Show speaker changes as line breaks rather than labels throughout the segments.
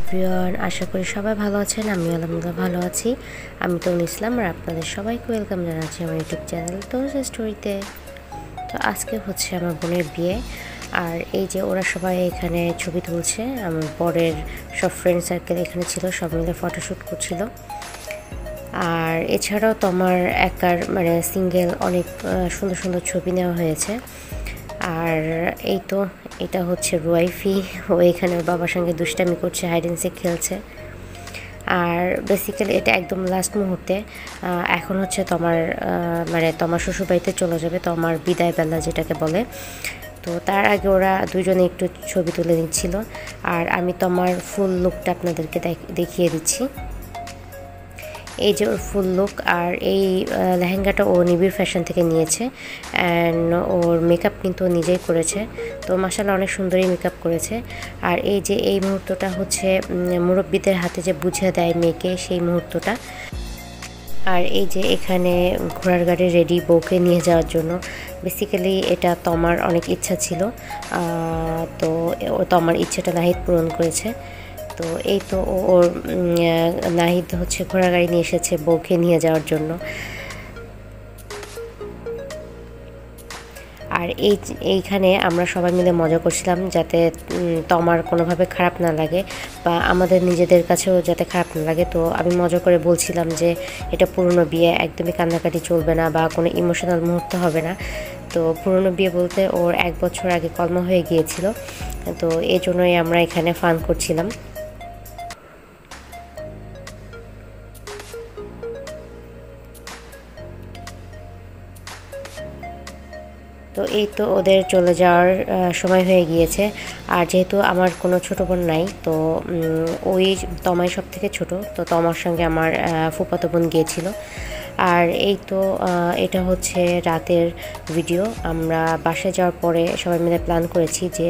Everyone, আশা করি সবাই ভালো আছেন। আমি আলহামদুলিল্লাহ ভালো আছি। আমি তরুণ ইসলাম আর আপনাদের সবাইকে ওয়েলকাম জানাচ্ছি আমার ইউটিউব চ্যানেল তরুণ স্টোরিতে। তো আজকে হচ্ছে আমার বোনের বিয়ে, আর এই যে ওরা সবাই এখানে ছবি তুলছে। আমার বরের সব ফ্রেন্ড সার্কেল এখানে ছিল, সব মিলে ফটোশ্যুট করছিল। আর এছাড়াও তো আমার একার মানে সিঙ্গেল অনেক সুন্দর সুন্দর ছবি নেওয়া হয়েছে। আর এই তো এটা হচ্ছে রুয়াইফি, ও এখানে ওর বাবার সঙ্গে দুষ্টামি করছে, হাইড অ্যান্ড সিক খেলছে। আর বেসিক্যালি এটা একদম লাস্ট মুহূর্তে। এখন হচ্ছে তোমার মানে তোমার শ্বশুরবাড়িতে চলে যাবে, তোমার বিদায় বেলা যেটাকে বলে। তো তার আগে ওরা দুজনে একটু ছবি তুলে নিচ্ছিল। আর আমি তোমার ফুল লুকটা আপনাদেরকে দেখিয়ে দিচ্ছি। এই যে ওর ফুল লুক, আর এই লেহেঙ্গাটা ও নিবিড় ফ্যাশন থেকে নিয়েছে। অ্যান্ড ওর মেকআপ কিন্তু নিজেই করেছে, তো মাশাআল্লাহ অনেক সুন্দরই মেকআপ করেছে। আর এই যে এই মুহূর্তটা হচ্ছে মুরব্বীদের হাতে যে বুঝিয়ে দেয় মেয়েকে, সেই মুহূর্তটা। আর এই যে এখানে ঘোড়ার গাড়ি রেডি বউকে নিয়ে যাওয়ার জন্য। বেসিক্যালি এটা তোমার অনেক ইচ্ছা ছিল, তো তোমার ইচ্ছাটা নাহিদ পূরণ করেছে। তো এই তো ওর নাহিদ হচ্ছে ঘোড়া গাড়ি নিয়ে এসেছে বউকে নিয়ে যাওয়ার জন্য। আর এইখানে আমরা সবাই মিলে মজা করছিলাম যাতে তোমার কোনোভাবে খারাপ না লাগে বা আমাদের নিজেদের কাছেও যাতে খারাপ না লাগে। তো আমি মজা করে বলছিলাম যে এটা পুরনো বিয়ে, একদমই কান্নাকাটি চলবে না বা কোনো ইমোশনাল মুহূর্ত হবে না। তো পুরনো বিয়ে বলতে ওর 1 বছর আগে কলমা হয়ে গিয়েছিল, তো এই জন্যই আমরা এখানে ফান করছিলাম। তো এই তো ওদের চলে যাওয়ার সময় হয়ে গিয়েছে। আর যেহেতু আমার কোনো ছোটো বোন নাই, তো ওই তমাই সব থেকে ছোটো, তো তমার সঙ্গে আমার ফুফাতো বোন গিয়েছিল। আর এই তো এটা হচ্ছে রাতের ভিডিও। আমরা বাসায় যাওয়ার পরে সবাই মিলে প্ল্যান করেছি যে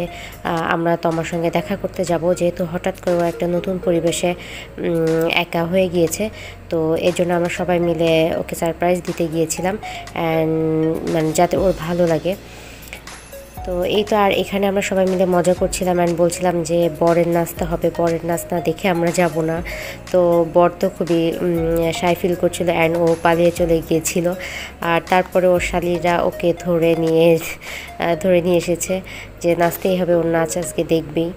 আমরা তমার সঙ্গে দেখা করতে যাব, যেহেতু হঠাৎ করে একটা নতুন পরিবেশে একা হয়ে গিয়েছে। তো এর জন্য আমরা সবাই মিলে ওকে সারপ্রাইজ দিতে গিয়েছিলাম, অ্যান্ড মানে যাতে ওর ভালো লাগে। তো এই তো আর এখানে আমরা সবাই মিলে মজা করছিলাম অ্যান্ড বলছিলাম যে বরের নাচতে হবে, বরের নাচ না দেখে আমরা যাব না। তো বর তো খুবই শাই ফিল করছিল অ্যান্ড ও পালিয়ে চলে গিয়েছিল। আর তারপরে ওর শালীরা ওকে ধরে নিয়ে এসেছে যে নাচতেই হবে, ওর নাচ আজকে দেখবেই।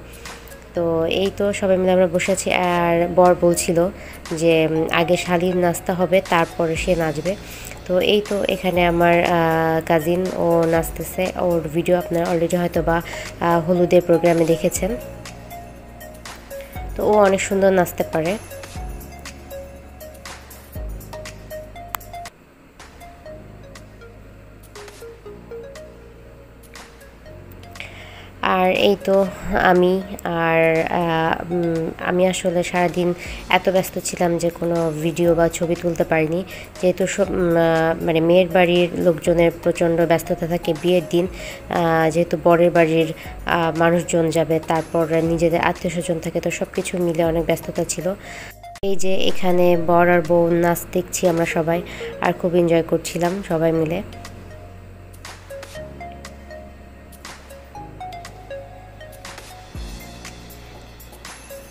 তো এই তো সবাই মিলে আমরা বসে আছি। আর বর বলছিল যে আগে শালীর নাচতে হবে, তারপরে সে নাচবে। তো এই তো এখানে আমার কাজিন ও নাচতেছে, ওর ভিডিও আপনারা অলরেডি হয়তো বা হলুদের প্রোগ্রামে দেখেছেন। তো ও অনেক সুন্দর নাচতে পারে। আর এই তো আমি আর আমি আসলে সারাদিন এত ব্যস্ত ছিলাম যে কোনো ভিডিও বা ছবি তুলতে পারিনি, যেহেতু সব মানে মেয়ের বাড়ির লোকজনের প্রচণ্ড ব্যস্ততা থাকে বিয়ের দিন। যেহেতু বরের বাড়ির মানুষজন যাবে, তারপর নিজেদের আত্মীয় স্বজন থাকে, তো সব কিছু মিলে অনেক ব্যস্ততা ছিল। এই যে এখানে বর আর বউ নাচ দেখছি আমরা সবাই, আর খুব এনজয় করছিলাম সবাই মিলে।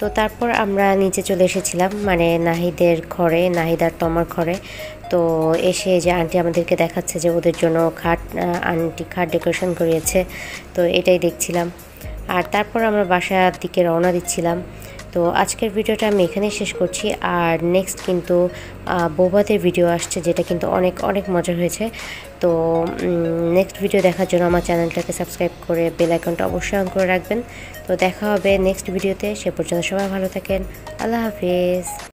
তো তারপর আমরা নিচে চলে এসেছিলাম, মানে নাহিদের ঘরে, নাহিদ আর তমার ঘরে। তো এসে যে আন্টি আমাদেরকে দেখাচ্ছে যে ওদের জন্য আন্টি খাট ডেকোরেশন করিয়েছে, তো এটাই দেখছিলাম। আর তারপর আমরা বাসার দিকে রওনা দিচ্ছিলাম। তো আজকের ভিডিওটা আমি এখানেই শেষ করছি। আর নেক্সট কিন্তু বৌভাতের ভিডিও আসছে, যেটা কিন্তু অনেক অনেক মজার হয়েছে। তো নেক্সট ভিডিও দেখার জন্য আমার চ্যানেলটাকে সাবস্ক্রাইব করে বেল আইকনটা অবশ্যই অন করে রাখবেন। তো দেখা হবে নেক্সট ভিডিওতে, সে পর্যন্ত সবাই ভালো থাকেন। আল্লাহ হাফিজ।